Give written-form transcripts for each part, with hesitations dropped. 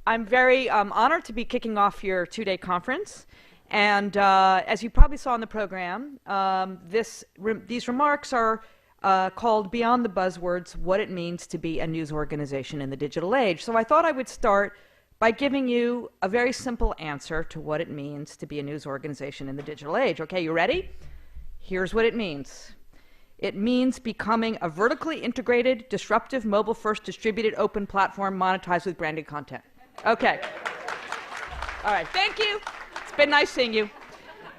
I'm very honored to be kicking off your two-day conference. And as you probably saw in the program, these remarks are called Beyond the Buzzwords, What It Means to Be a News Organization in the Digital Age. So I thought I would start by giving you a very simple answer to what it means to be a news organization in the digital age. Okay, you ready? Here's what it means. It means becoming a vertically integrated, disruptive, mobile-first, distributed, open platform monetized with branded content. Okay. All right, thank you. It's been nice seeing you.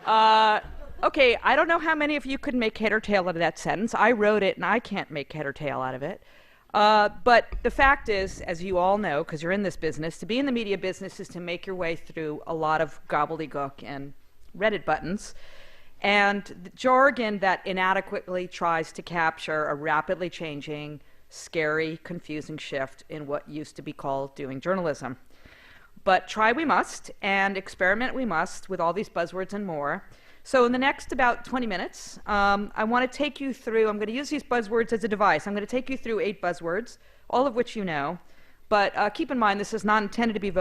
Okay, I don't know how many of you could make head or tail out of that sentence. I wrote it, and I can't make head or tail out of it. But the fact is, as you all know, because you're in this business, to be in the media business is to make your way through a lot of gobbledygook and Reddit buttons, and the jargon that inadequately tries to capture a rapidly changing, scary, confusing shift in what used to be called doing journalism. But try we must, and experiment we must with all these buzzwords and more. So in the next about 20 minutes, I want to take you through, I'm going to use these buzzwords as a device. I'm going to take you through 8 buzzwords, all of which you know. But keep in mind, this is not intended to be a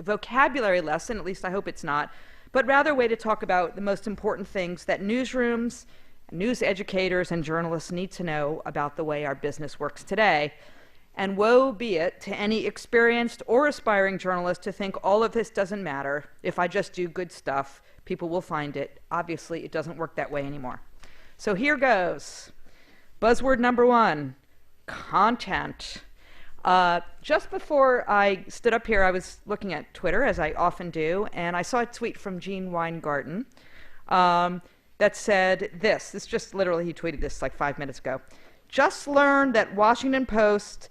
vocabulary lesson, at least I hope it's not, but rather a way to talk about the most important things that newsrooms, news educators, and journalists need to know about the way our business works today. And woe be it to any experienced or aspiring journalist to think all of this doesn't matter. If I just do good stuff, people will find it. Obviously, it doesn't work that way anymore. So here goes. Buzzword number 1, content. Just before I stood up here, I was looking at Twitter, as I often do, and I saw a tweet from Gene Weingarten that said this. This just literally, he tweeted this like 5 minutes ago. Just learned that Washington Post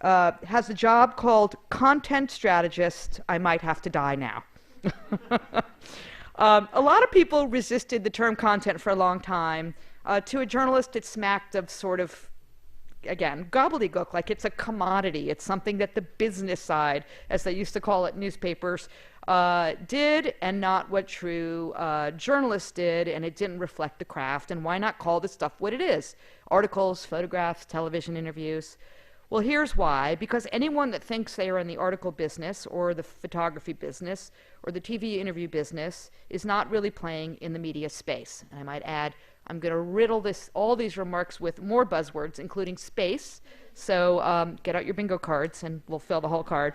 has a job called content strategist. I might have to die now. A lot of people resisted the term content for a long time. To a journalist, it smacked of sort of, again, gobbledygook, like it's a commodity. It's something that the business side, as they used to call it, newspapers, did, and not what true journalists did, and it didn't reflect the craft. And why not call this stuff what it is? Articles, photographs, television interviews. Well, here's why. Because anyone that thinks they are in the article business or the photography business or the TV interview business is not really playing in the media space. And I might add, I'm going to riddle all these remarks with more buzzwords, including space. So get out your bingo cards and we'll fill the whole card.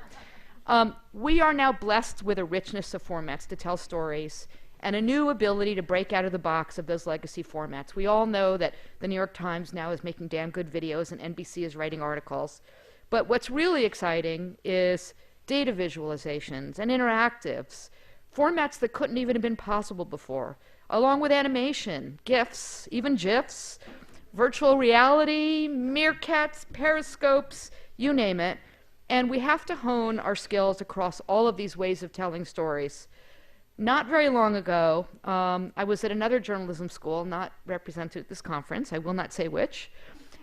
We are now blessed with a richness of formats to tell stories and a new ability to break out of the box of those legacy formats. We all know that the New York Times now is making damn good videos and NBC is writing articles. But what's really exciting is data visualizations and interactives, formats that couldn't even have been possible before, along with animation, GIFs, even GIFs, virtual reality, meerkats, periscopes, you name it. And we have to hone our skills across all of these ways of telling stories. Not very long ago, I was at another journalism school, not represented at this conference, I will not say which,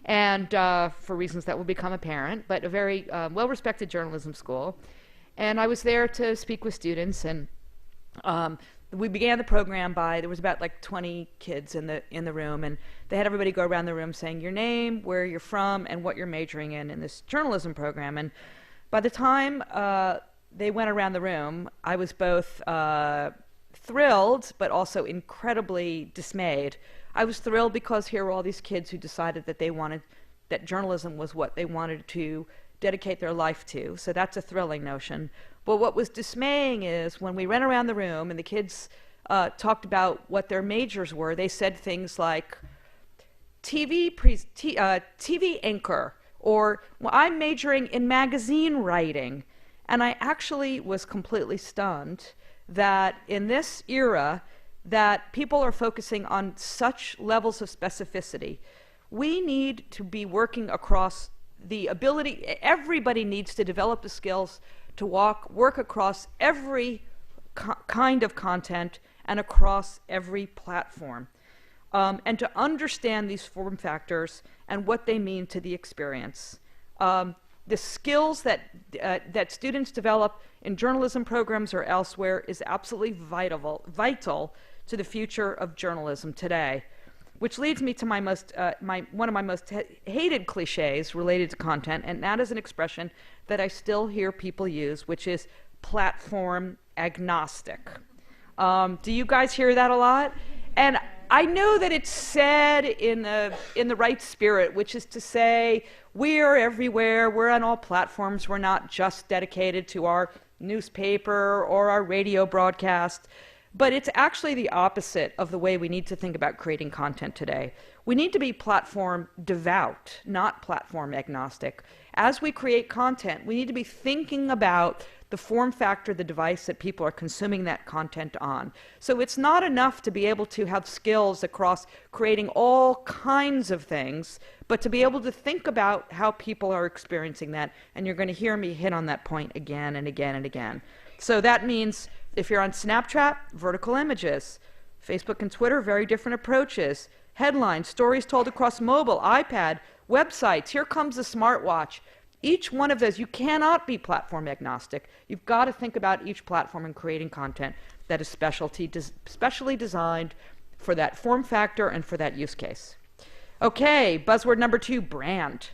and for reasons that will become apparent, but a very well-respected journalism school. And I was there to speak with students, and we began the program by, there was about like 20 kids in the room, and they had everybody go around the room saying your name, where you're from, and what you're majoring in this journalism program. And by the time they went around the room, I was both thrilled, but also incredibly dismayed. I was thrilled because here were all these kids who decided that that journalism was what they wanted to dedicate their life to. So that's a thrilling notion. But what was dismaying is when we ran around the room and the kids talked about what their majors were, they said things like TV anchor, or well, I'm majoring in magazine writing. And I actually was completely stunned that in this era that people are focusing on such levels of specificity. We need to be working across the ability, everybody needs to develop the skills to work across every kind of content and across every platform. And to understand these form factors and what they mean to the experience. The skills that students develop in journalism programs or elsewhere is absolutely vital to the future of journalism today. which leads me to one of my most hated cliches related to content, and that is an expression that I still hear people use, which is platform agnostic. Do you guys hear that a lot? And I know that it's said in the right spirit, which is to say we are everywhere, we're on all platforms, we're not just dedicated to our newspaper or our radio broadcast. But it's actually the opposite of the way we need to think about creating content today. We need to be platform devout, not platform agnostic. As we create content, we need to be thinking about the form factor, the device that people are consuming that content on. So it's not enough to be able to have skills across creating all kinds of things, but to be able to think about how people are experiencing that. And you're going to hear me hit on that point again and again and again. So that means if you're on Snapchat, vertical images. Facebook and Twitter, very different approaches. Headlines, stories told across mobile, iPad, websites. Here comes the smartwatch. Each one of those, you cannot be platform agnostic. You've got to think about each platform and creating content that is specially designed for that form factor and for that use case. Okay, buzzword number 2, brand.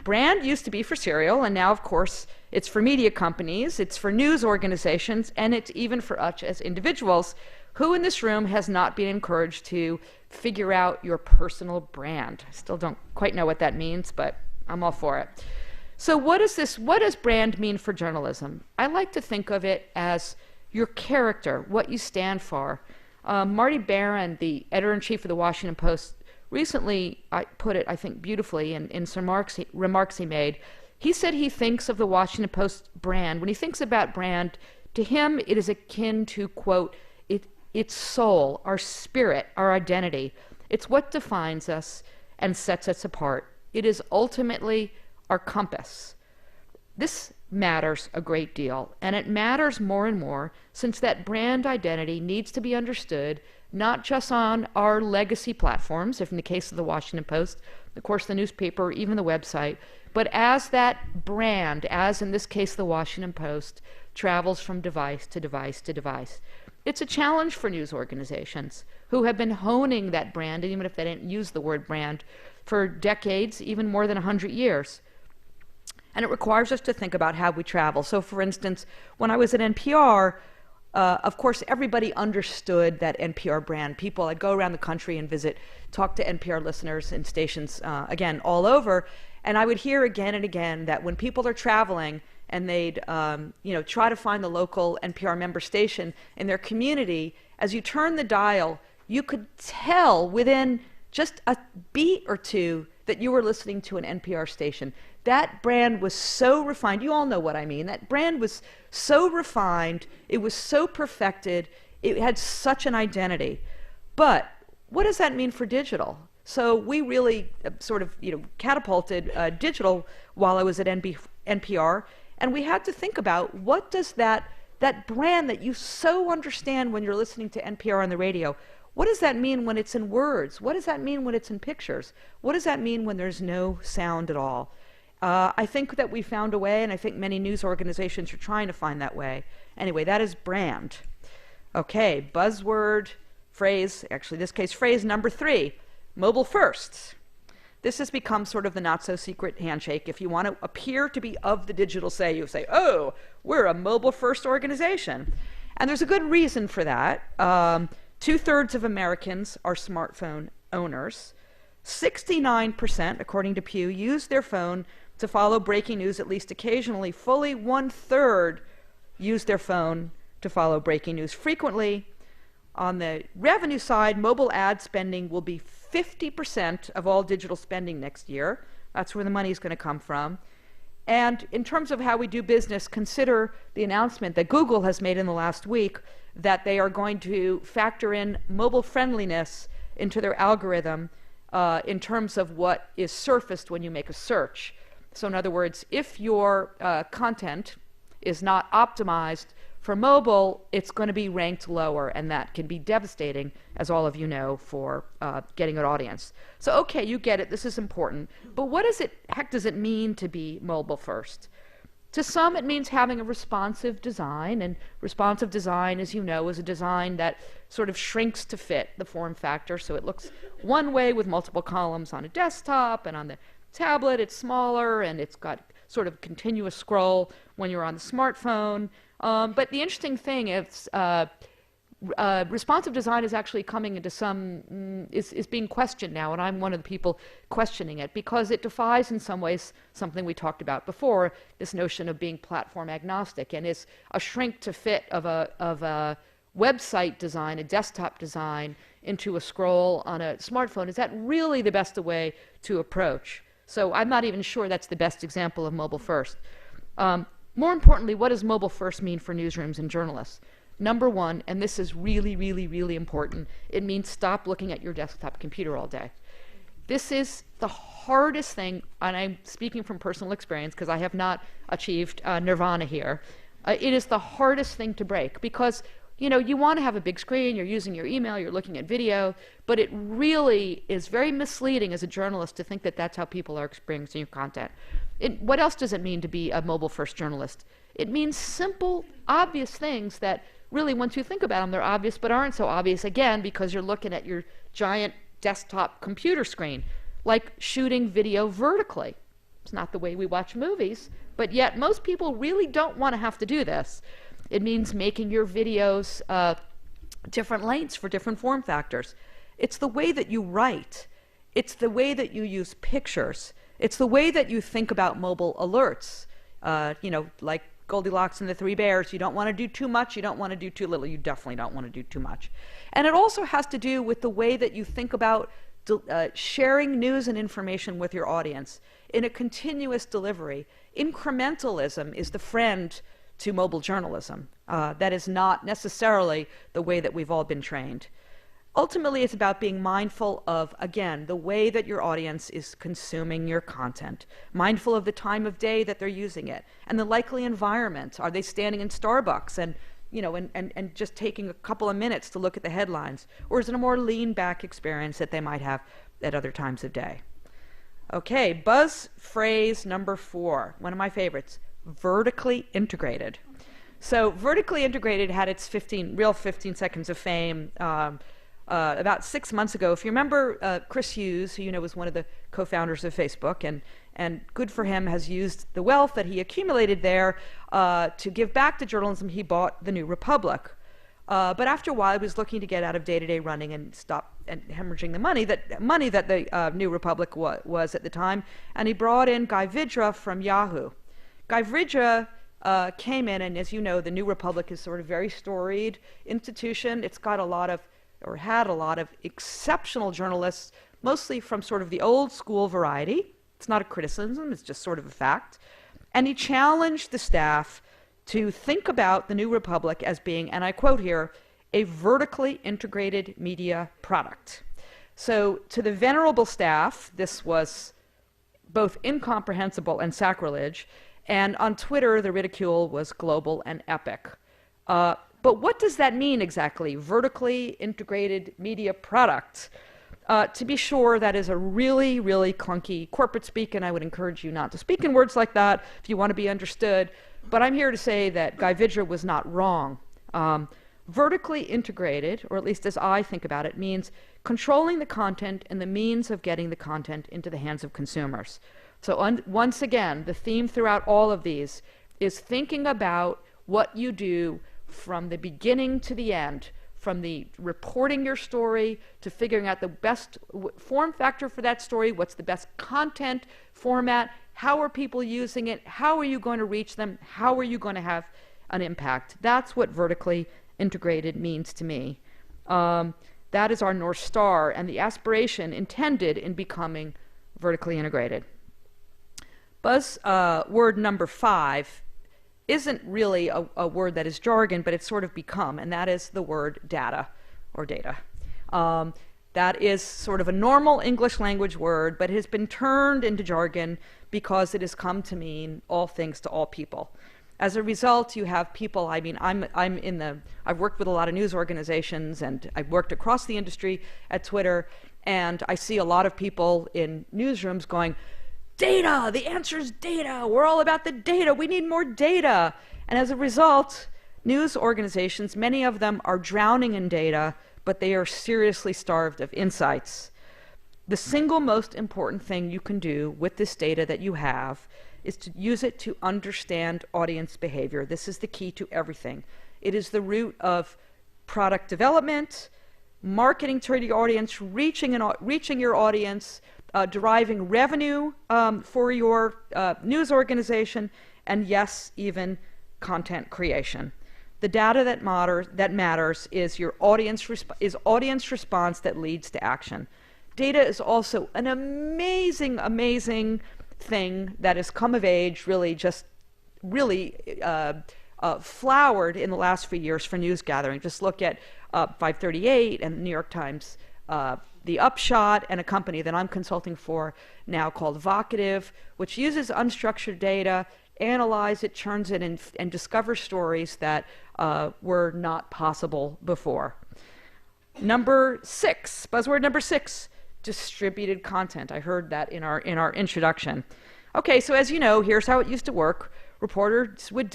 Brand used to be for cereal, and now, of course, it's for media companies, it's for news organizations, and it's even for us as individuals. Who in this room has not been encouraged to figure out your personal brand? I still don't quite know what that means, but I'm all for it. So what does brand mean for journalism? I like to think of it as your character, what you stand for. Marty Barron, the editor-in-chief of the Washington Post, recently put it, I think, beautifully in some remarks he made. He said he thinks of the Washington Post brand. When he thinks about brand, to him it is akin to, quote, its soul, our spirit, our identity. It's what defines us and sets us apart. It is ultimately our compass. This matters a great deal, and it matters more and more since that brand identity needs to be understood not just on our legacy platforms, if in the case of the Washington Post, of course the newspaper, or even the website, but as that brand, as in this case the Washington Post, travels from device to device to device. It's a challenge for news organizations who have been honing that brand, even if they didn't use the word brand, for decades, even more than 100 years. And it requires us to think about how we travel. So for instance, when I was at NPR, of course, everybody understood that NPR brand. I'd go around the country and talk to NPR listeners in stations, again, all over, and I would hear again and again that when people are traveling and they'd try to find the local NPR member station in their community, as you turn the dial, you could tell within just a beat or two that you were listening to an NPR station. That brand was so refined. You all know what I mean. That brand was so refined. It was so perfected. It had such an identity. But what does that mean for digital? So we really sort of catapulted digital while I was at NPR, and we had to think about what does that brand that you so understand when you're listening to NPR on the radio, what does that mean when it's in words? What does that mean when it's in pictures? What does that mean when there's no sound at all? I think that we found a way, and I think many news organizations are trying to find that way. Anyway, that is brand. Okay, buzzword, phrase, actually this case phrase number 3, mobile first. This has become sort of the not-so-secret handshake. If you want to appear to be of the digital say, you say, oh, we're a mobile-first organization. And there's a good reason for that. 2/3 of Americans are smartphone owners. 69%, according to Pew, use their phone to follow breaking news at least occasionally. Fully 1/3 use their phone to follow breaking news frequently. On the revenue side, mobile ad spending will be 50% of all digital spending next year. That's where the money is going to come from. And in terms of how we do business, consider the announcement that Google has made in the last week that they are going to factor in mobile friendliness into their algorithm in terms of what is surfaced when you make a search. So in other words, if your content is not optimized for mobile, it's going to be ranked lower, and that can be devastating, as all of you know, for getting an audience. So okay, you get it, this is important, but what heck does it mean to be mobile first? To some, it means having a responsive design, and responsive design, as you know, is a design that sort of shrinks to fit the form factor, so it looks one way with multiple columns on a desktop, and on the tablet it's smaller, and it's got sort of continuous scroll when you're on the smartphone. But the interesting thing is responsive design is actually coming into is being questioned now, and I'm one of the people questioning it, because it defies in some ways something we talked about before, this notion of being platform agnostic, and is a shrink to fit of a website design, a desktop design, into a scroll on a smartphone. Is that really the best way to approach? So I'm not even sure that's the best example of mobile first. More importantly, what does mobile first mean for newsrooms and journalists? Number one, and this is really, really, really important, it means stop looking at your desktop computer all day. This is the hardest thing, and I'm speaking from personal experience because I have not achieved nirvana here. It is the hardest thing to break, because you want to have a big screen, you're using your email, you're looking at video, but it really is very misleading as a journalist to think that that's how people are experiencing your content. What else does it mean to be a mobile-first journalist? It means simple, obvious things that really, once you think about them, they're obvious but aren't so obvious, again, because you're looking at your giant desktop computer screen, like shooting video vertically. It's not the way we watch movies, but yet most people really don't want to have to do this. It means making your videos different lengths for different form factors. It's the way that you write. It's the way that you use pictures. It's the way that you think about mobile alerts. Like Goldilocks and the Three Bears, you don't want to do too much, you don't want to do too little, you definitely don't want to do too much. And it also has to do with the way that you think about sharing news and information with your audience in a continuous delivery. Incrementalism is the friend to mobile journalism. That is not necessarily the way that we've all been trained. Ultimately, it's about being mindful of, again, the way that your audience is consuming your content, mindful of the time of day that they're using it, and the likely environment. Are they standing in Starbucks and just taking a couple of minutes to look at the headlines? Or is it a more lean-back experience that they might have at other times of day? Okay, buzz phrase number 4, one of my favorites, vertically integrated. So vertically integrated had its 15 seconds of fame about 6 months ago. If you remember, Chris Hughes, who was one of the co-founders of Facebook, and good for him, has used the wealth that he accumulated there to give back to journalism. He bought the New Republic. But after a while, he was looking to get out of day-to-day running and stop hemorrhaging the money that the New Republic was at the time, and he brought in Guy Vidra from Yahoo. Guy Vidra came in, and as you know, the New Republic is sort of a very storied institution. It's got had a lot of exceptional journalists, mostly from sort of the old school variety. It's not a criticism, it's just sort of a fact. And he challenged the staff to think about the New Republic as being, and I quote here, a vertically integrated media product. So to the venerable staff, this was both incomprehensible and sacrilege, and on Twitter, the ridicule was global and epic. But what does that mean exactly, vertically integrated media product? To be sure, that is a really, really clunky corporate speak, and I would encourage you not to speak in words like that if you want to be understood. But I'm here to say that Guy Vidra was not wrong. Vertically integrated, or at least as I think about it, means controlling the content and the means of getting the content into the hands of consumers. So once again, the theme throughout all of these is thinking about what you do from the beginning to the end, from the reporting your story to figuring out the best form factor for that story, what's the best content format, how are people using it, how are you going to reach them, how are you going to have an impact. That's what vertically integrated means to me. That is our North Star and the aspiration intended in becoming vertically integrated. Buzzword number 5 isn't really a word that is jargon, but it's sort of become, and that is the word data, or data. That is sort of a normal English language word, but it has been turned into jargon because it has come to mean all things to all people. As a result, you have people, I've worked with a lot of news organizations, and I've worked across the industry at Twitter, and I see a lot of people in newsrooms going, data. The answer is data. We're all about the data. We need more data. And as a result, news organizations, many of them are drowning in data, but they are seriously starved of insights. The single most important thing you can do with this data that you have is to use it to understand audience behavior. This is the key to everything. It is the root of product development, marketing to the audience, reaching your audience, deriving revenue for your news organization, and yes, even content creation. The data that matters is your audience response that leads to action. Data is also an amazing, amazing thing that has come of age, really flowered in the last few years for news gathering. Just look at 538 and the New York Times, The Upshot, and a company that I'm consulting for now called Vocative, which uses unstructured data, analyze it, churns it, and discovers stories that were not possible before. Number 6, buzzword number 6, distributed content. I heard that in our introduction. Okay, so as you know, here's how it used to work. Reporters would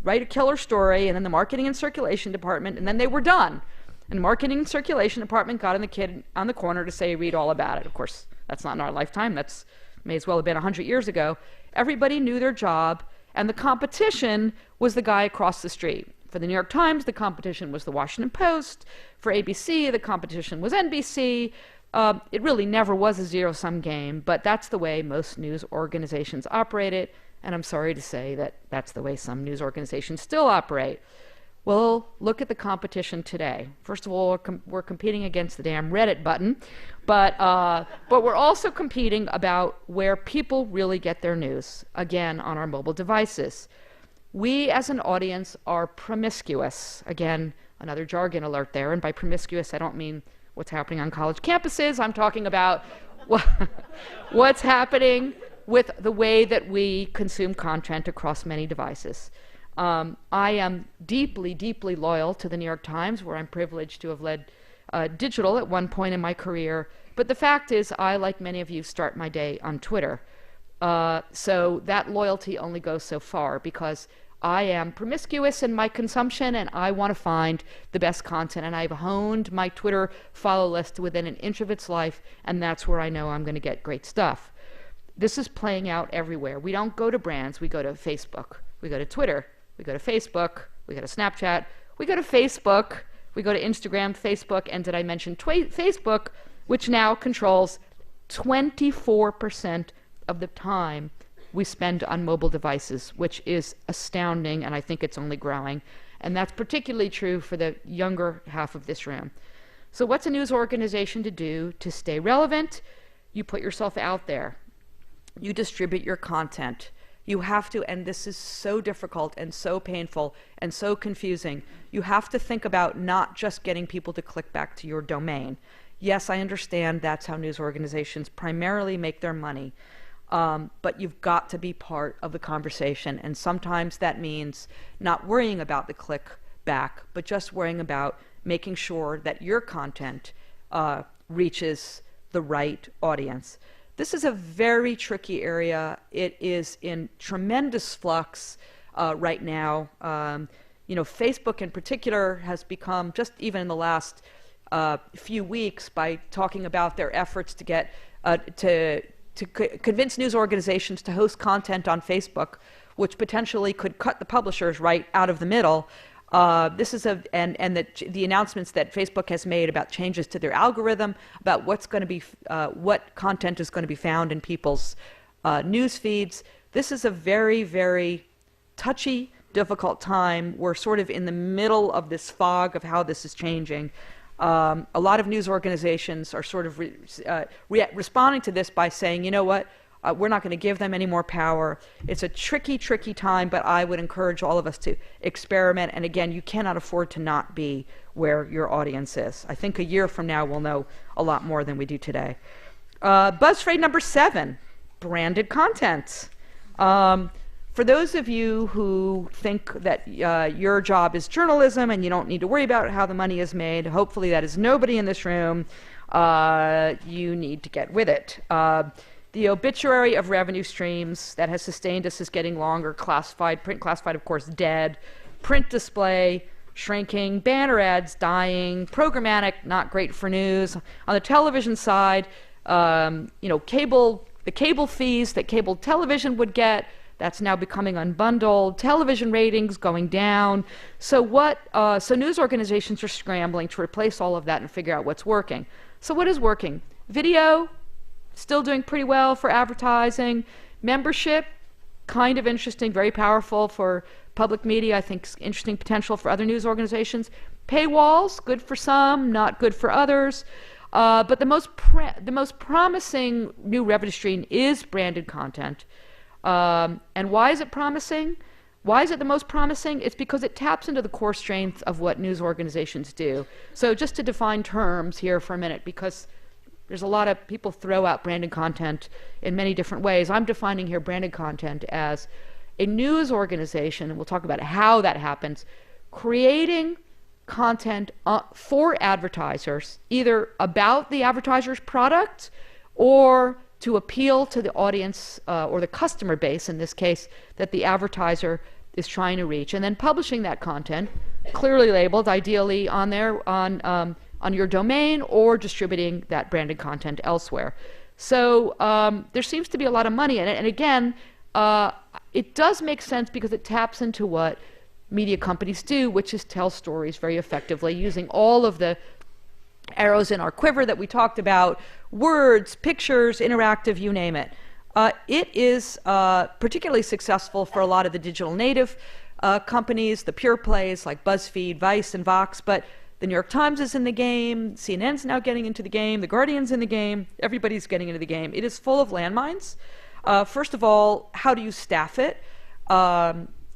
write a killer story, and then the marketing and circulation department, and then they were done. And the marketing and circulation department got in the kid on the corner to say, read all about it. Of course, that's not in our lifetime. That's may as well have been 100 years ago. Everybody knew their job, and the competition was the guy across the street. For the New York Times, the competition was the Washington Post. For ABC, the competition was NBC. It really never was a zero-sum game, but that's the way most news organizations operated, and I'm sorry to say that that's the way some news organizations still operate. Well, look at the competition today. First of all, we're competing against the damn Reddit button, but we're also competing about where people really get their news, again, on our mobile devices. We, as an audience, are promiscuous. Again, another jargon alert there, and by promiscuous, I don't mean what's happening on college campuses. I'm talking about what's happening with the way that we consume content across many devices. I am deeply, deeply loyal to the New York Times, where I'm privileged to have led digital at one point in my career. But the fact is, I, like many of you, start my day on Twitter. So that loyalty only goes so far, because I am promiscuous in my consumption, and I want to find the best content. And I've honed my Twitter follow list within an inch of its life, and that's where I know I'm going to get great stuff. This is playing out everywhere. We don't go to brands. We go to Facebook. We go to Twitter. We go to Facebook, we go to Snapchat, we go to Facebook, we go to Instagram, Facebook, and did I mention Facebook, which now controls 24% of the time we spend on mobile devices, which is astounding, and I think it's only growing. And that's particularly true for the younger half of this room. So what's a news organization to do to stay relevant? You put yourself out there. You distribute your content. You have to, and this is so difficult and so painful and so confusing, you have to think about not just getting people to click back to your domain. Yes, I understand that's how news organizations primarily make their money, but you've got to be part of the conversation, and sometimes that means not worrying about the click back, but just worrying about making sure that your content reaches the right audience. This is a very tricky area. It is in tremendous flux right now. Facebook in particular has become, just even in the last few weeks, by talking about their efforts to get to convince news organizations to host content on Facebook, which potentially could cut the publishers right out of the middle. This is the announcements that Facebook has made about changes to their algorithm, about what's going to be, what content is going to be found in people's news feeds. This is a very, very touchy, difficult time. We're sort of in the middle of this fog of how this is changing. A lot of news organizations are sort of responding to this by saying, you know what? We're not going to give them any more power. It's a tricky, tricky time, but I would encourage all of us to experiment. And again, you cannot afford to not be where your audience is. I think a year from now, we'll know a lot more than we do today. Buzzphrase number 7, branded content. For those of you who think that your job is journalism and you don't need to worry about how the money is made, hopefully that is nobody in this room, you need to get with it. The obituary of revenue streams that has sustained us is getting longer. Classified, print classified, of course, dead. Print display, shrinking. Banner ads, dying. Programmatic, not great for news. On the television side, you know, the cable fees that cable television would get, that's now becoming unbundled. Television ratings going down. So news organizations are scrambling to replace all of that and figure out what's working. So what is working? Video, still doing pretty well for advertising. Membership, kind of interesting, very powerful for public media. I think interesting potential for other news organizations. Paywalls, good for some, not good for others. But the most promising new revenue stream is branded content. And why is it promising? Why is it the most promising? It's because it taps into the core strength of what news organizations do. So just to define terms here for a minute, because there's a lot of people throw out branded content in many different ways. I'm defining here branded content as a news organization, and we'll talk about how that happens, creating content for advertisers, either about the advertiser's product or to appeal to the audience or the customer base, in this case, that the advertiser is trying to reach, and then publishing that content, clearly labeled, ideally on there on your domain, or distributing that branded content elsewhere. So there seems to be a lot of money in it, and again, it does make sense because it taps into what media companies do, which is tell stories very effectively using all of the arrows in our quiver that we talked about, words, pictures, interactive, you name it. It is particularly successful for a lot of the digital native companies, the pure plays like BuzzFeed, Vice, and Vox, but the New York Times is in the game, CNN's now getting into the game, The Guardian's in the game, everybody's getting into the game. It is full of landmines. First of all, how do you staff it?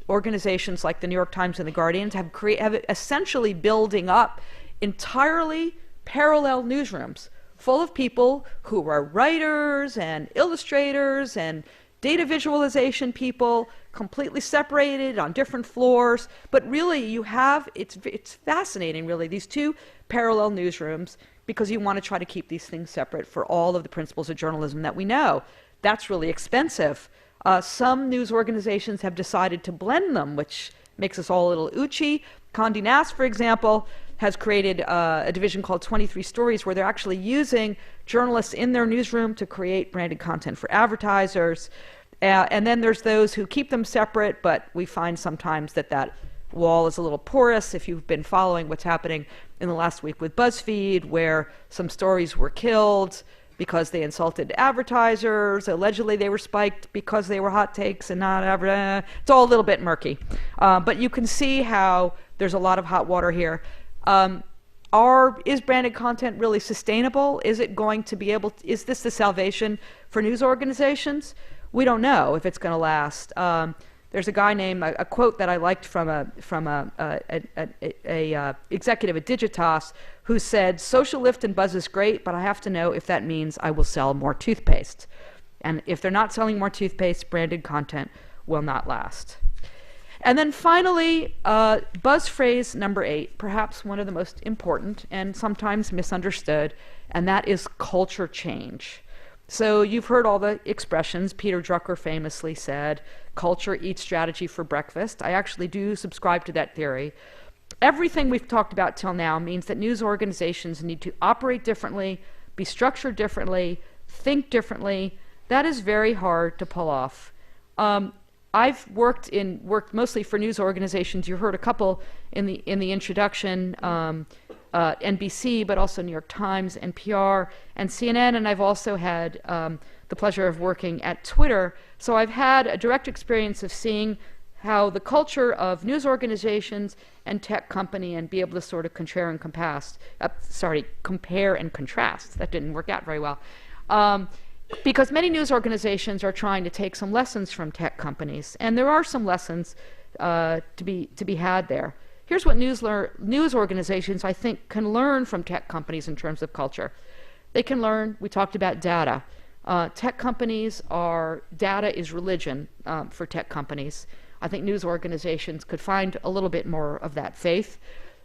Organizations like the New York Times and The Guardian have essentially building up entirely parallel newsrooms full of people who are writers and illustrators and data visualization people, completely separated on different floors. But really you have, it's fascinating really, these two parallel newsrooms, because you want to try to keep these things separate for all of the principles of journalism that we know. That's really expensive. Some news organizations have decided to blend them, which makes us all a little oochie. Condé Nast, for example, has created a division called 23 Stories, where they're actually using journalists in their newsroom to create branded content for advertisers. And then there's those who keep them separate, but we find sometimes that that wall is a little porous. If you've been following what's happening in the last week with BuzzFeed, where some stories were killed because they insulted advertisers, allegedly they were spiked because they were hot takes and not it's all a little bit murky. But you can see how there's a lot of hot water here. Is branded content really sustainable? Is it going to be able to, is this the salvation for news organizations? We don't know if it's going to last. There's a guy named, a quote that I liked from a executive at Digitas, who said, "Social lift and buzz is great, but I have to know if that means I will sell more toothpaste. And if they're not selling more toothpaste, branded content will not last." And then finally, buzz phrase number 8, perhaps one of the most important and sometimes misunderstood, and that is culture change. So you've heard all the expressions. Peter Drucker famously said, "Culture eats strategy for breakfast." I actually do subscribe to that theory. Everything we've talked about till now means that news organizations need to operate differently, be structured differently, think differently. That is very hard to pull off. I've worked mostly for news organizations. You heard a couple in the introduction, NBC, but also New York Times, NPR, and CNN, and I've also had the pleasure of working at Twitter. So I've had a direct experience of seeing how the culture of news organizations and tech company, and be able to sort of compare and contrast. That didn't work out very well. Because many news organizations are trying to take some lessons from tech companies, and there are some lessons to be had there. Here's what news organizations, I think, can learn from tech companies in terms of culture. They can learn, we talked about data. Tech companies data is religion for tech companies. I think news organizations could find a little bit more of that faith.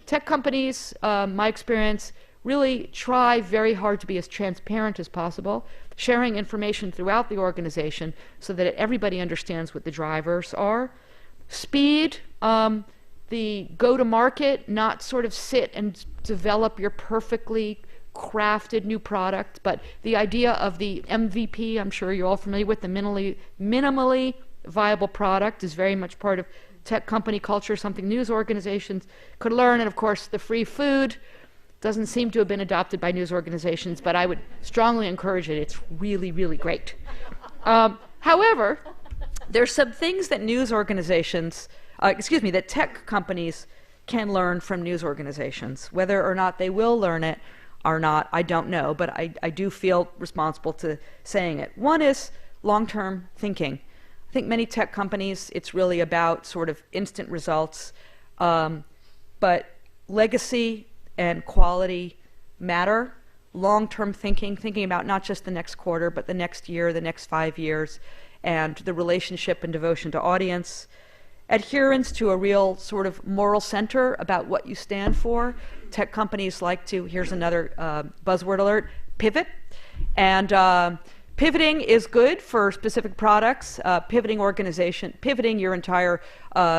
Tech companies, my experience, really try very hard to be as transparent as possible, sharing information throughout the organization so that everybody understands what the drivers are. Speed, the go-to-market, not sort of sit and develop your perfectly crafted new product, but the idea of the MVP, I'm sure you're all familiar with, the minimally viable product is very much part of tech company culture, something news organizations could learn. And of course, the free food doesn't seem to have been adopted by news organizations, but I would strongly encourage it. It's really, really great. However, there's some things that news organizations, that tech companies can learn from news organizations. Whether or not they will learn it or not, I don't know, but I do feel responsible to saying it. One is long-term thinking. I think many tech companies, it's really about sort of instant results, but legacy and quality matter. Long-term thinking about not just the next quarter, but the next year, the next 5 years, and the relationship and devotion to audience. Adherence to a real sort of moral center about what you stand for. Tech companies like to, here's another buzzword alert, pivot. And pivoting is good for specific products. Pivoting your entire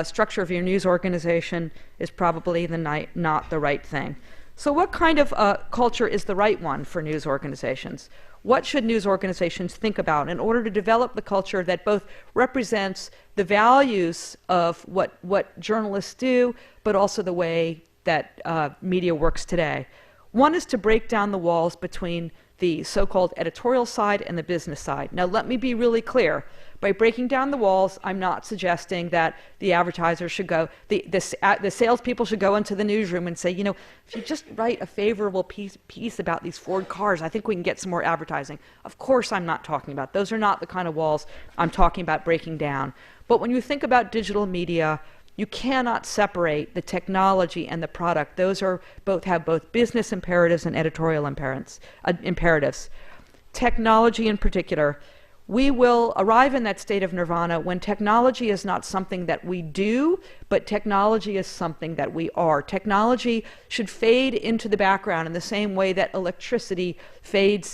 structure of your news organization is probably not the right thing. So what kind of culture is the right one for news organizations? What should news organizations think about in order to develop the culture that both represents the values of what journalists do, but also the way that media works today? One is to break down the walls between the so-called editorial side and the business side. Now, let me be really clear. By breaking down the walls, I'm not suggesting that the advertisers should go, the salespeople should go into the newsroom and say, you know, if you just write a favorable piece about these Ford cars, I think we can get some more advertising. Of course, I'm not talking about. Those are not the kind of walls I'm talking about breaking down. But when you think about digital media, you cannot separate the technology and the product. Those are have both business imperatives and editorial imperatives. Technology in particular, we will arrive in that state of nirvana when technology is not something that we do, but technology is something that we are. Technology should fade into the background in the same way that electricity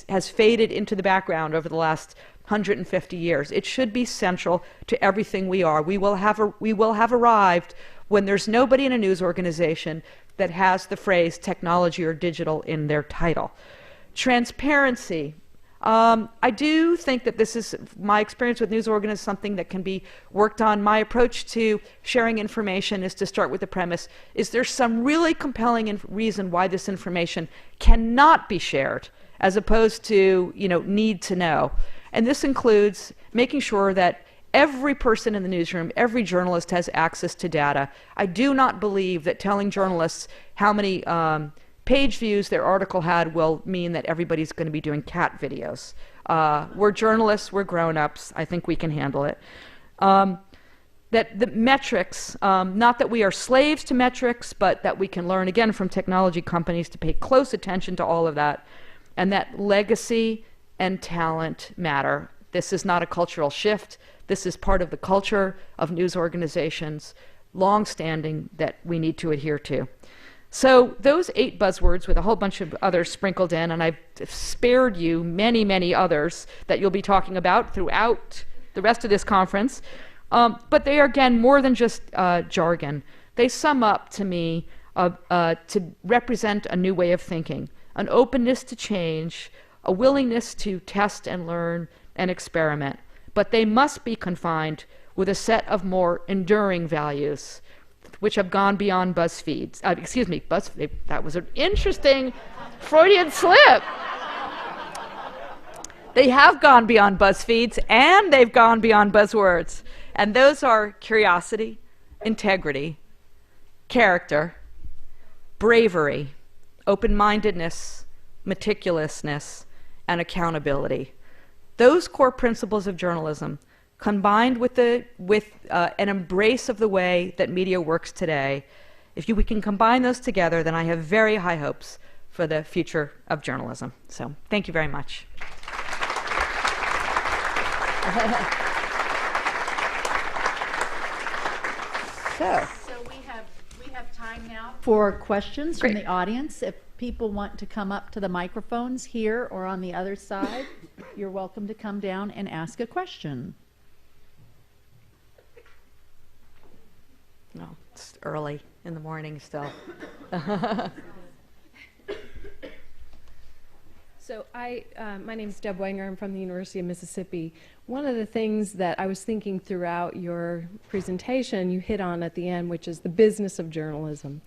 has faded into the background over the last 150 years. It should be central to everything we are. We will have arrived when there's nobody in a news organization that has the phrase technology or digital in their title. Transparency. I do think that this is, my experience with news organizations, something that can be worked on. My approach to sharing information is to start with the premise, is there some really compelling reason why this information cannot be shared, as opposed to, need to know. And this includes making sure that every person in the newsroom, every journalist has access to data. I do not believe that telling journalists how many page views their article had will mean that everybody's going to be doing cat videos. We're journalists, we're grown-ups, I think we can handle it. That the metrics, not that we are slaves to metrics, but that we can learn, again, from technology companies to pay close attention to all of that, and that legacy and talent matter. This is not a cultural shift. This is part of the culture of news organizations, long-standing, that we need to adhere to. So those 8 buzzwords with a whole bunch of others sprinkled in, and I've spared you many, many others that you'll be talking about throughout the rest of this conference. But they are, again, more than just jargon. They sum up, to me, to represent a new way of thinking, an openness to change, a willingness to test and learn and experiment. But they must be confined with a set of more enduring values, which have gone beyond BuzzFeeds. BuzzFeed. That was an interesting Freudian slip. They have gone beyond BuzzFeeds, and they've gone beyond buzzwords. And those are curiosity, integrity, character, bravery, open-mindedness, meticulousness, and accountability. Those core principles of journalism, combined with an embrace of the way that media works today, we can combine those together, then I have very high hopes for the future of journalism. So thank you very much. So we have We have time now for questions from the audience. If people want to come up to the microphones here or on the other side, you're welcome to come down and ask a question. No, it's early in the morning still. So my name is Deb Wenger. I'm from the University of Mississippi. One of the things that I was thinking throughout your presentation, you hit on at the end, which is the business of journalism.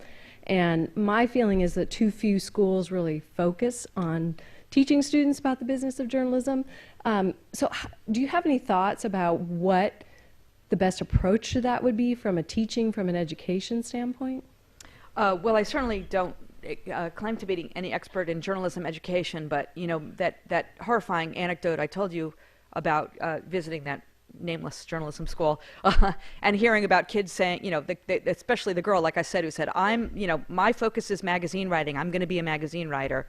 And my feeling is that too few schools really focus on teaching students about the business of journalism. So do you have any thoughts about what the best approach to that would be from an education standpoint? Well, I certainly don't claim to be any expert in journalism education, but you know that horrifying anecdote I told you about visiting that nameless journalism school and hearing about kids saying, you know, especially the girl, like I said, who said, my focus is magazine writing. I'm going to be a magazine writer.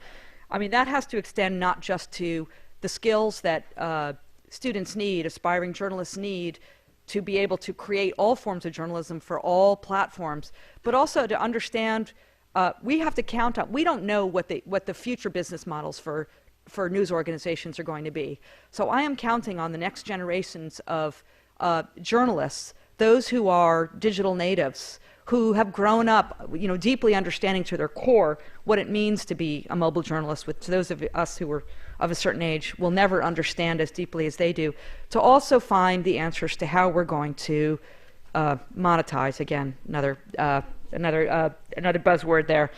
I mean, that has to extend not just to the skills that students need, aspiring journalists need, to be able to create all forms of journalism for all platforms, but also to understand we have to count on, we don't know what the future business models for news organizations are going to be. So I am counting on the next generations of journalists, those who are digital natives, who have grown up, you know, deeply understanding to their core what it means to be a mobile journalist, which those of us who are of a certain age will never understand as deeply as they do, to also find the answers to how we're going to monetize, again, another buzzword there.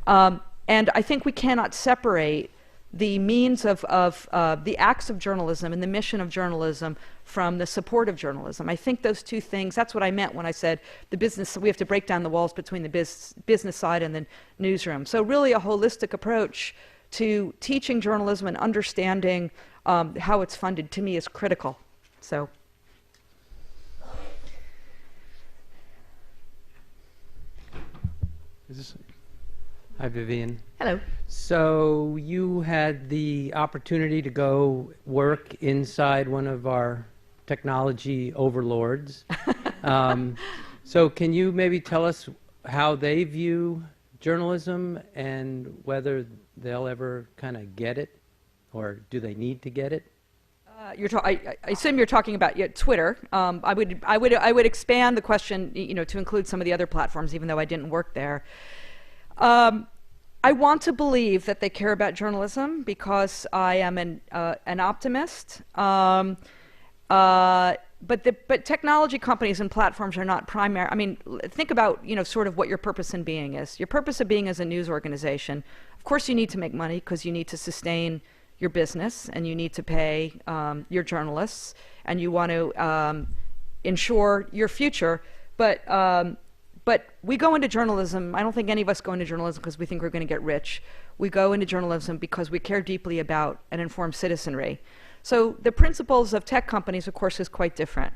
And I think we cannot separate the means of the acts of journalism and the mission of journalism from the support of journalism. I think those two things, that's what I meant when I said the business, we have to break down the walls between the business side and the newsroom. So really a holistic approach to teaching journalism and understanding how it's funded, to me, is critical. So. Hi, Vivian. Hello. So you had the opportunity to go work inside one of our technology overlords. So can you maybe tell us how they view journalism and whether they'll ever kind of get it, or do they need to get it? I assume you're talking about Twitter. I would expand the question, you know, to include some of the other platforms, even though I didn't work there. I want to believe that they care about journalism because I am an optimist. But technology companies and platforms are not primary. I mean, think about, you know, sort of what your purpose in being is. Your purpose of being as a news organization, of course, you need to make money because you need to sustain your business and you need to pay your journalists and you want to ensure your future. But we go into journalism, I don't think any of us go into journalism because we think we're going to get rich. We go into journalism because we care deeply about an informed citizenry. So the principles of tech companies, of course, is quite different,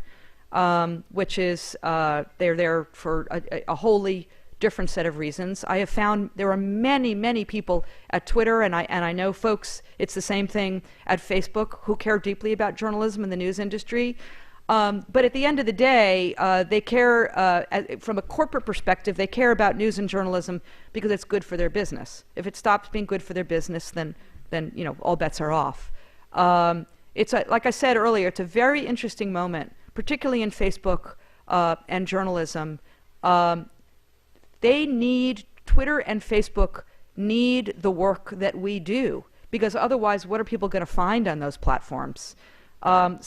which is they're there for a wholly different set of reasons. I have found there are many, many people at Twitter, and I know folks, it's the same thing at Facebook, who care deeply about journalism and the news industry. But at the end of the day, they care, from a corporate perspective, they care about news and journalism because it's good for their business. If it stops being good for their business, then you know, all bets are off. It's like I said earlier, it's a very interesting moment, particularly in Facebook and journalism. Twitter and Facebook need the work that we do, because otherwise, what are people going to find on those platforms? But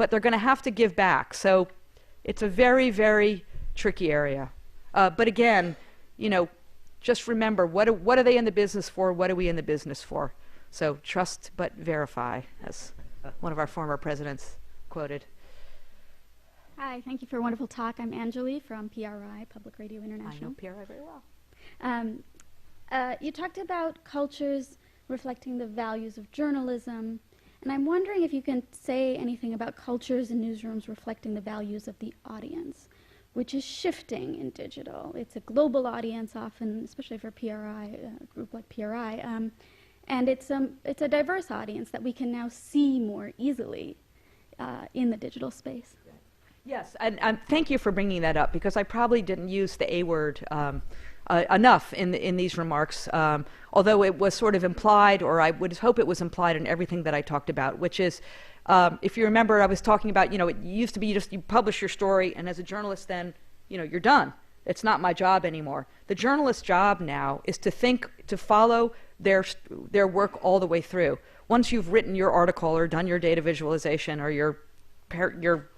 they're going to have to give back. So it's a very, very tricky area. But again, you know, just remember, what are they in the business for? What are we in the business for? So trust but verify, as one of our former presidents quoted. Hi, thank you for a wonderful talk. I'm Anjali from PRI, Public Radio International. I know PRI very well. You talked about cultures reflecting the values of journalism, and I'm wondering if you can say anything about cultures and newsrooms reflecting the values of the audience, which is shifting in digital. It's a global audience often, especially for PRI, a group like PRI, and it's a diverse audience that we can now see more easily in the digital space. Yes, and thank you for bringing that up, because I probably didn't use the A word enough in these remarks, although it was sort of implied, or I would hope it was implied in everything that I talked about, which is, if you remember, I was talking about, it used to be you publish your story, and as a journalist then, you're done. It's not my job anymore. The journalist's job now is to follow their work all the way through. Once you've written your article or done your data visualization or your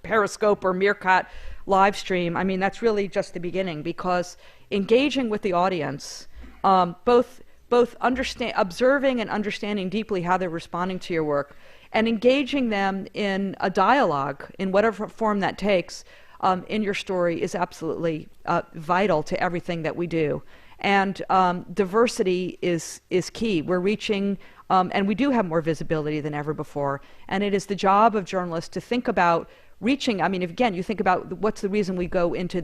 Periscope or Meerkat live stream, I mean, that's really just the beginning, because engaging with the audience, both observing and understanding deeply how they're responding to your work, and engaging them in a dialogue in whatever form that takes in your story is absolutely vital to everything that we do. And diversity is key. We're reaching, and we do have more visibility than ever before. And it is the job of journalists to think about reaching. I mean, again, you think about what's the reason we go into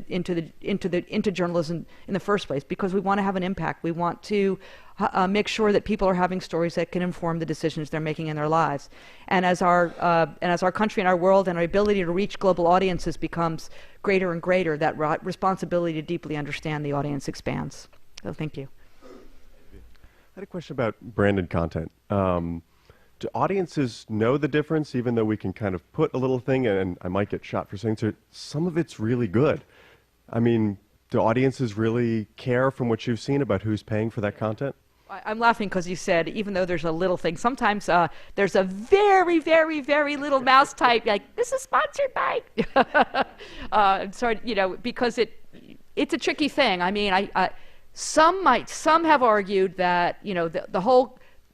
journalism in the first place? Because we want to have an impact. We want to make sure that people are having stories that can inform the decisions they're making in their lives. And as our country and our world and our ability to reach global audiences becomes greater and greater, that responsibility to deeply understand the audience expands. So thank you. I had a question about branded content. Do audiences know the difference, even though we can kind of put a little thing, and I might get shot for saying so, some of it's really good. I mean, do audiences really care from what you've seen about who's paying for that content? I'm laughing because you said, even though there's a little thing, sometimes there's a very, very, very little mouse type, like, this is sponsored by. I'm sorry, because it's a tricky thing. I mean, some have argued that,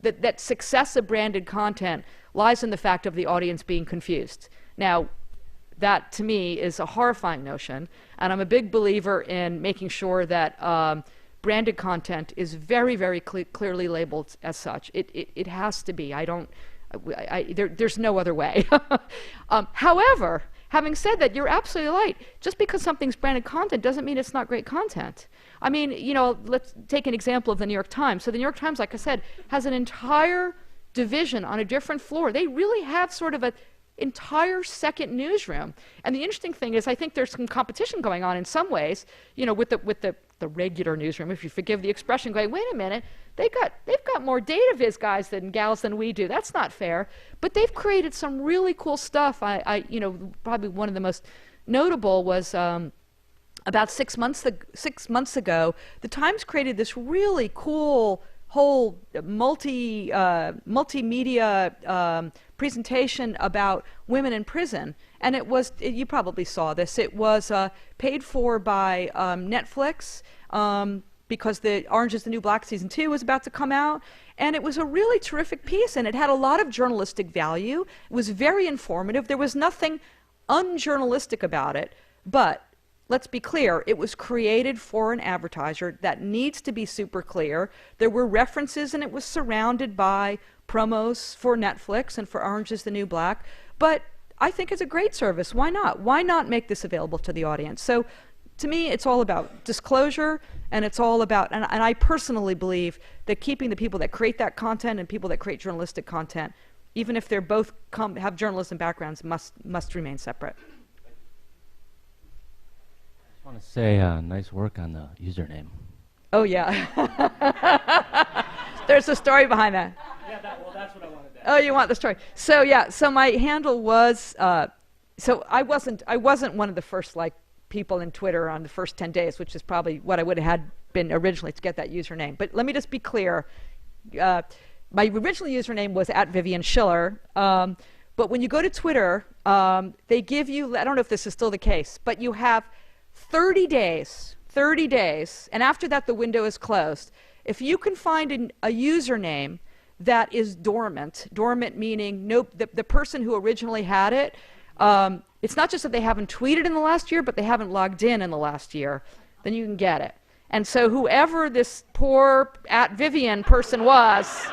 that success of branded content lies in the fact of the audience being confused. Now, that to me is a horrifying notion, and I'm a big believer in making sure that branded content is very, very clearly labeled as such. It has to be. There's no other way. However, having said that, you're absolutely right. Just because something's branded content doesn't mean it's not great content. I mean, let's take an example of the New York Times. So the New York Times, like I said, has an entire division on a different floor. They really have sort of an entire second newsroom. And the interesting thing is, I think there's some competition going on in some ways, with the regular newsroom, if you forgive the expression, going, wait a minute, they've got more data viz guys than gals than we do. That's not fair. But they've created some really cool stuff. Probably one of the most notable was about 6 months ago, the Times created this really cool whole multimedia presentation about women in prison. And you probably saw this, it was paid for by Netflix, because the Orange is the New Black Season 2 was about to come out. And it was a really terrific piece, and it had a lot of journalistic value. It was very informative. There was nothing unjournalistic about it, but let's be clear, it was created for an advertiser. That needs to be super clear. There were references, and it was surrounded by promos for Netflix and for Orange is the New Black. But I think it's a great service. Why not? Why not make this available to the audience? So to me, it's all about disclosure, and it's all about, and I personally believe that keeping the people that create that content and people that create journalistic content, even if they're both have journalism backgrounds, must remain separate. I want to say nice work on the username. Oh, yeah. There's a story behind that. Yeah, that's what I wanted to ask. Oh, you want the story? So, yeah, so my handle was, so I wasn't one of the first, people in Twitter on the first 10 days, which is probably what I would have had been originally to get that username. But let me just be clear. My original username was @Vivian Schiller. But when you go to Twitter, they give you, I don't know if this is still the case, but you have 30 days, and after that the window is closed. If you can find a username that is dormant meaning the person who originally had it, it's not just that they haven't tweeted in the last year, but they haven't logged in the last year, then you can get it. And so whoever this poor @Vivian person was,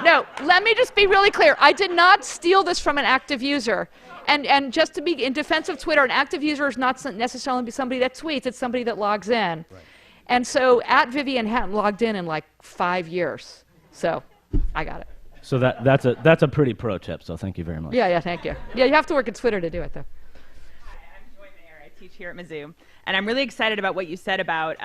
no, let me just be really clear. I did not steal this from an active user. And just to be in defense of Twitter, an active user is not necessarily somebody that tweets, it's somebody that logs in. Right. And so @Vivian hadn't logged in 5 years. So I got it. So that's a pretty pro tip, so thank you very much. Yeah, thank you. Yeah, you have to work at Twitter to do it, though. teach here at Mizzou, and I'm really excited about what you said about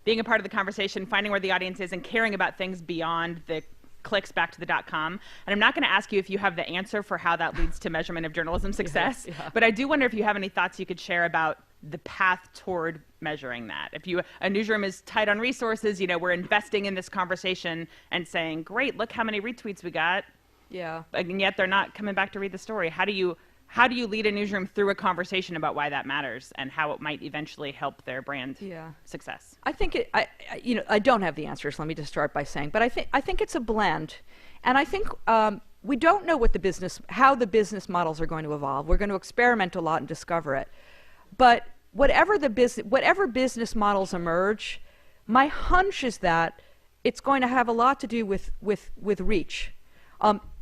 being a part of the conversation, finding where the audience is, and caring about things beyond the clicks back to the .com. And I'm not going to ask you if you have the answer for how that leads to measurement of journalism success, but I do wonder if you have any thoughts you could share about the path toward measuring that. If a newsroom is tight on resources, we're investing in this conversation and saying, great, look how many retweets we got. Yeah. And yet they're not coming back to read the story. How do you lead a newsroom through a conversation about why that matters and how it might eventually help their brand success? I think I don't have the answers. Let me just start by saying, but I think it's a blend, and I think we don't know how the business models are going to evolve. We're going to experiment a lot and discover it, but whatever business models emerge, my hunch is that it's going to have a lot to do with reach.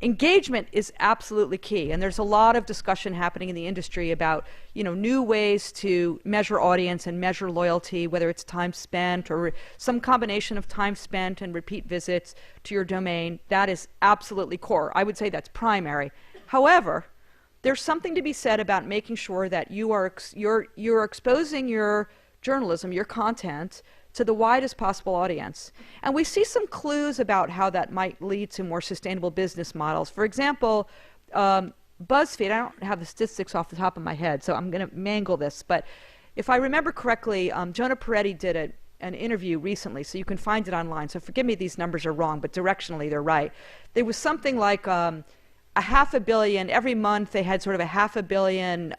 Engagement is absolutely key, and there's a lot of discussion happening in the industry about new ways to measure audience and measure loyalty, whether it's time spent or some combination of time spent and repeat visits to your domain. That is absolutely core. I would say that's primary. However, there's something to be said about making sure that you're exposing your journalism, your content, to the widest possible audience. And we see some clues about how that might lead to more sustainable business models. For example, BuzzFeed, I don't have the statistics off the top of my head, so I'm going to mangle this, but if I remember correctly, Jonah Peretti did an interview recently, so you can find it online, so forgive me if these numbers are wrong, but directionally they're right. There was something like a 500 million, every month they had sort of a 500 million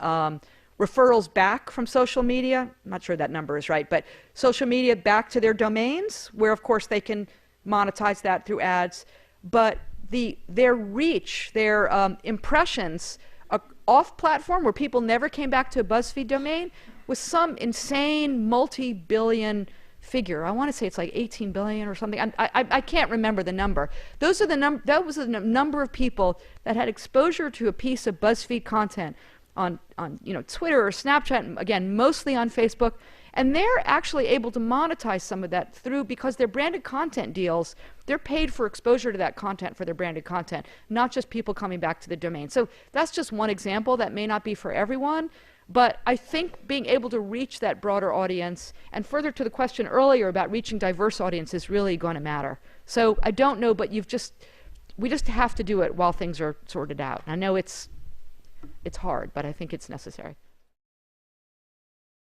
referrals back from social media. I'm not sure that number is right, but social media back to their domains, where of course they can monetize that through ads. But their reach, their impressions off-platform, where people never came back to a BuzzFeed domain, was some insane multi-billion figure. I want to say it's like 18 billion or something. I can't remember the number. That was the number of people that had exposure to a piece of BuzzFeed content on Twitter or Snapchat, and again, mostly on Facebook, and they're actually able to monetize some of that because their branded content deals, they're paid for exposure to that content for their branded content, not just people coming back to the domain. So that's just one example. That may not be for everyone, but I think being able to reach that broader audience, and further to the question earlier about reaching diverse audience, is really going to matter. So I don't know, but we just have to do it while things are sorted out. I know it's hard, but I think it's necessary.